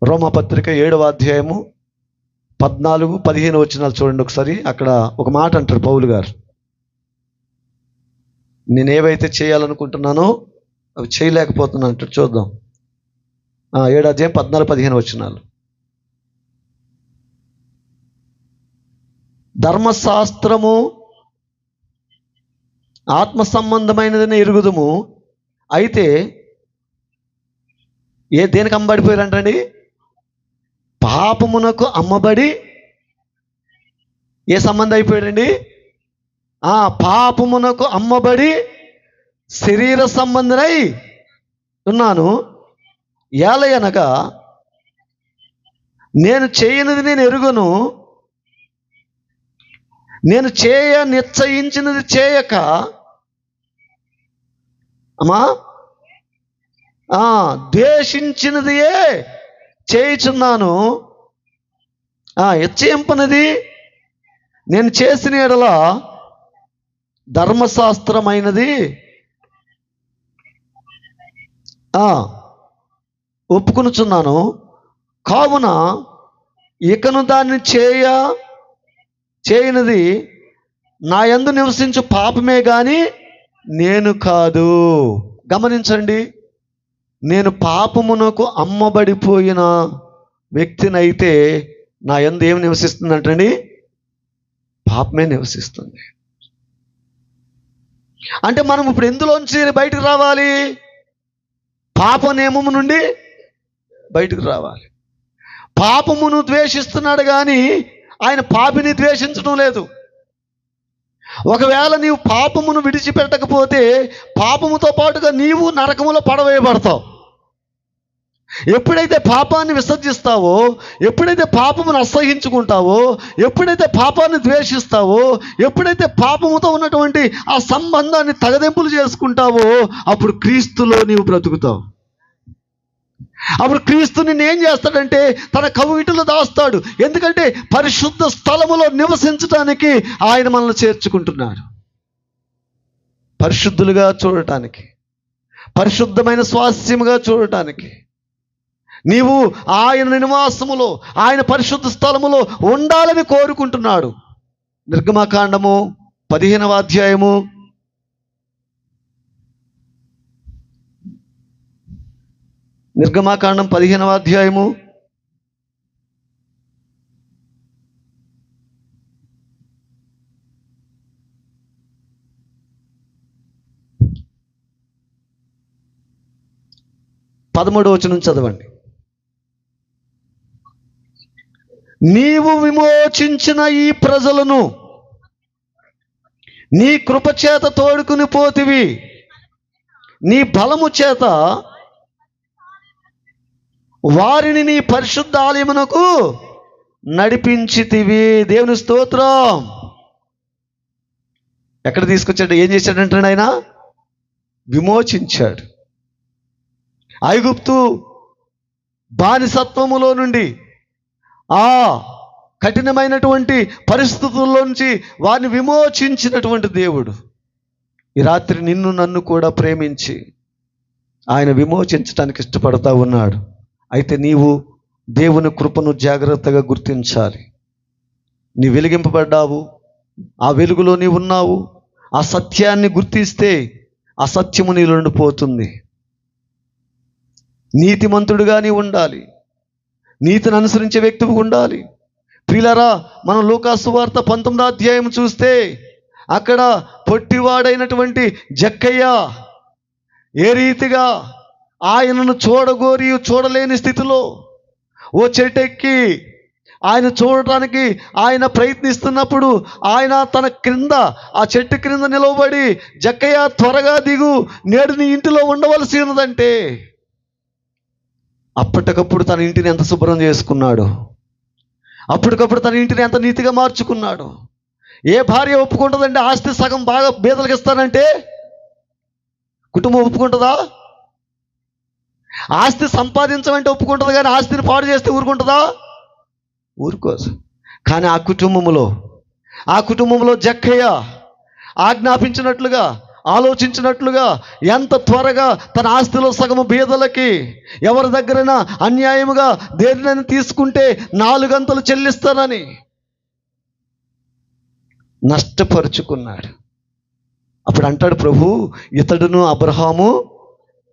రోమపత్రిక 7వ అధ్యాయము 14-15 వచనాలు చూడండి ఒకసారి. అక్కడ ఒక మాట అంటారు పౌలు గారు, నేను ఏవైతే చేయాలనుకుంటున్నానో అవి చేయలేకపోతున్నాను అంటాడు. చూద్దాం. 7వ అధ్యాయం 14-15 వచనాలు. ధర్మశాస్త్రము ఆత్మ సంబంధమైనదని ఎరుగుదుము, అయితే దేనికి అమ్మబడిపోయారంటండి? పాపమునకు అమ్మబడి ఏ సంబంధం అయిపోయాడండి? పాపమునకు అమ్మబడి శరీర సంబంధనై ఉన్నాను. ఏలయనగా నేను చేయనిది నేను ఎరుగును, నేను నిశ్చయించినది చేయక ద్వేషించినదియే చేయుచున్నాను. హెచ్చరింపనిది నేను చేసిన ఎడల ధర్మశాస్త్రమైనది ఒప్పుకొనుచున్నాను. కావున ఇకను దాన్ని చేయనిది నా యందు నివసించు పాపమే గాని నేను కాదు. గమనించండి, నేను పాపమునకు అమ్మబడిపోయిన వ్యక్తినైతే నా యందు ఏమి నివసిస్తుందంటండి? పాపమే నివసిస్తుంది. అంటే మనం ఇప్పుడు ఎందులోంచి బయటకు రావాలి? పాప నియమము నుండి బయటకు రావాలి. పాపమును ద్వేషిస్తున్నాడు కానీ ఆయన పాపిని ద్వేషించడం లేదు. ఒకవేళ నీవు పాపమును విడిచిపెట్టకపోతే పాపముతో పాటుగా నీవు నరకములో పడవేయబడతావు. ఎప్పుడైతే పాపాన్ని విసర్జిస్తావో, ఎప్పుడైతే పాపమును అసహించుకుంటావో, ఎప్పుడైతే పాపాన్ని ద్వేషిస్తావో, ఎప్పుడైతే పాపముతో ఉన్నటువంటి ఆ సంబంధాన్ని తగదెంపులు చేసుకుంటావో, అప్పుడు క్రీస్తులో నీవు బ్రతుకుతావు. అప్పుడు క్రీస్తు నిన్ను ఏం చేస్తాడంటే తన కవిటిలో దాస్తాడు. ఎందుకంటే పరిశుద్ధ స్థలములో నివసించడానికి ఆయన మనల్ని చేర్చుకుంటున్నాడు. పరిశుద్ధులుగా చూడటానికి, పరిశుద్ధమైన స్వాస్యముగా చూడటానికి నీవు ఆయన నివాసములో, ఆయన పరిశుద్ధ స్థలములో ఉండాలని కోరుకుంటున్నాడు. నిర్గమకాండము 15వ అధ్యాయము 15వ అధ్యాయము 13వ వచనం చదవండి. నీవు విమోచించిన ఈ ప్రజలను నీ కృపచేత తోడుకుని పోతివి, నీ బలము చేత వారిని నీ పరిశుద్ధ ఆలయమునకు నడిపించితివి. దేవుని స్తోత్రం. ఎక్కడ తీసుకొచ్చాడు? ఏం చేశాడంటే ఆయన విమోచించాడు. ఐగుప్తు బానిసత్వములో నుండి, ఆ కఠినమైనటువంటి పరిస్థితుల్లోంచి వారిని విమోచించినటువంటి దేవుడు ఈ రాత్రి నిన్ను నన్ను కూడా ప్రేమించి ఆయన విమోచించడానికి ఇష్టపడతా ఉన్నాడు. అయితే నీవు దేవుని కృపను జాగ్రత్తగా గుర్తించాలి. నీ వెలిగింపబడ్డావు, ఆ వెలుగులో నీవు ఉన్నావు. ఆ సత్యాన్ని గుర్తిస్తే ఆ సత్యము నీలో ఉండిపోతుంది. నీతిమంతుడిగా నీవు ఉండాలి, నీతిని అనుసరించే వ్యక్తిగా ఉండాలి. ప్రియులారా, మనం లూకాసు సువార్త 19వ అధ్యాయం చూస్తే అక్కడ పొట్టివాడైనటువంటి జక్కయ్య ఏ రీతిగా ఆయనను చూడలేని స్థితిలో ఓ చెట్టెక్కి ఆయన చూడటానికి ఆయన ప్రయత్నిస్తున్నప్పుడు ఆయన తన క్రింద, ఆ చెట్టు క్రింద నిలవబడి, జక్కయ్య త్వరగా దిగు, నేడు నీ ఇంటిలో ఉండవలసి ఉన్నదంటే అప్పటికప్పుడు తన ఇంటిని ఎంత శుభ్రం చేసుకున్నాడు, అప్పటికప్పుడు తన ఇంటిని ఎంత నీతిగా మార్చుకున్నాడు. ఏ భార్య ఒప్పుకుంటుందంటే ఆస్తి సగం బాగా బీదలకు ఇస్తానంటే? కుటుంబం ఒప్పుకుంటుందా? ఆస్తి సంపాదించమంటే ఒప్పుకుంటుంది, కానీ ఆస్తిని పాడు చేస్తే ఊరుకుంటుందా? ఊరుకోదు. కానీ ఆ కుటుంబంలో జక్కయ్య ఆజ్ఞాపించినట్లుగా, ఆలోచించినట్లుగా ఎంత త్వరగా తన ఆస్తిలో సగము బీదలకి, ఎవరి దగ్గరైనా అన్యాయముగా దేనినైనా తీసుకుంటే 4 గంటలు చెల్లిస్తానని నష్టపరుచుకున్నాడు. అప్పుడు అంటాడు ప్రభు, ఇతడును అబ్రహాము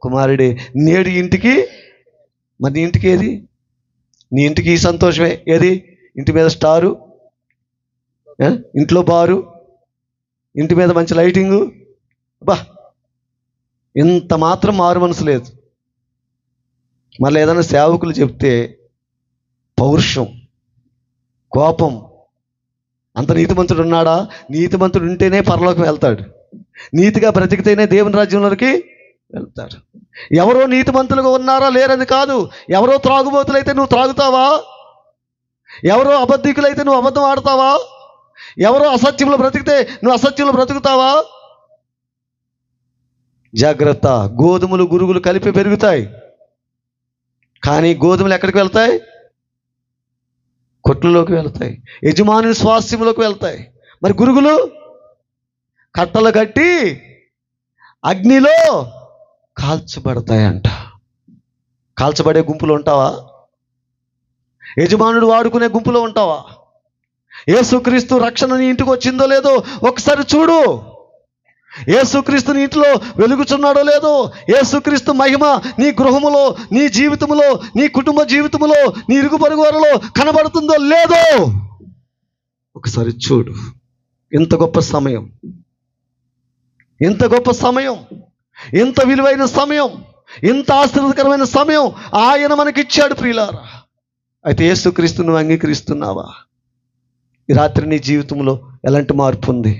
కుమారుడే. నేడు ఇంటికి, మరి నీ ఇంటికి ఏది? నీ ఇంటికి ఈ సంతోషమే ఏది? ఇంటి మీద స్టారు, ఇంట్లో బారు, ఇంటి మీద మంచి లైటింగు. బా, ఇంత మాత్రం మారు మనసు లేదు. మళ్ళీ ఏదైనా సేవకులు చెప్తే పౌరుషం, కోపం. అంత నీతిమంతుడు ఉన్నాడా? నీతిమంతుడు ఉంటేనే పరలోకం వెళ్తాడు. నీతిగా బ్రతికితేనే దేవుని రాజ్యంలోకి వెళ్తాడు. ఎవరో నీతిమంతులుగా ఉన్నారా లేరని కాదు. ఎవరో త్రాగుబోతులైతే నువ్వు త్రాగుతావా? ఎవరో అబద్ధికులైతే నువ్వు అబద్ధం ఆడతావా? ఎవరో అసత్యంలో బ్రతికితే నువ్వు అసత్యంలో బ్రతుకుతావా? జాగ్రత్త. గోధుమలు గురుగులు కలిపి పెరుగుతాయి, కానీ గోధుమలు ఎక్కడికి వెళ్తాయి? కొట్లలోకి వెళ్తాయి, యజమాని స్వాస్థ్యంలోకి వెళ్తాయి. మరి గురుగులు కట్టలు కట్టి అగ్నిలో కాల్చబడతాయంట. కాల్చబడే గుంపులో ఉంటావా? యజమానుడు వాడుకునే గుంపులో ఉంటావా? యేసుక్రీస్తు రక్షణ నీ ఇంటికి వచ్చిందో లేదో ఒకసారి చూడు. యేసుక్రీస్తు నీ ఇంట్లో వెలుగుచున్నాడో లేదో, యేసుక్రీస్తు మహిమ నీ గృహములో, నీ జీవితంలో, నీ కుటుంబ జీవితంలో, నీ ఇరుగు పొరుగు వారిలో కనబడుతుందో లేదో ఒకసారి చూడు. ఇంత గొప్ప సమయం, ఇంత గొప్ప సమయం, ఇంత విలువైన సమయం, ఇంత ఆశీర్వాదకరమైన సమయం ఆయన మనకిచ్చాడు ప్రియులారా. అయితే యేసుక్రీస్తు నువ్వు అంగీకరిస్తున్నావా? ఈ రాత్రి నీ జీవితంలో ఎలాంటి మార్పు ఉంది?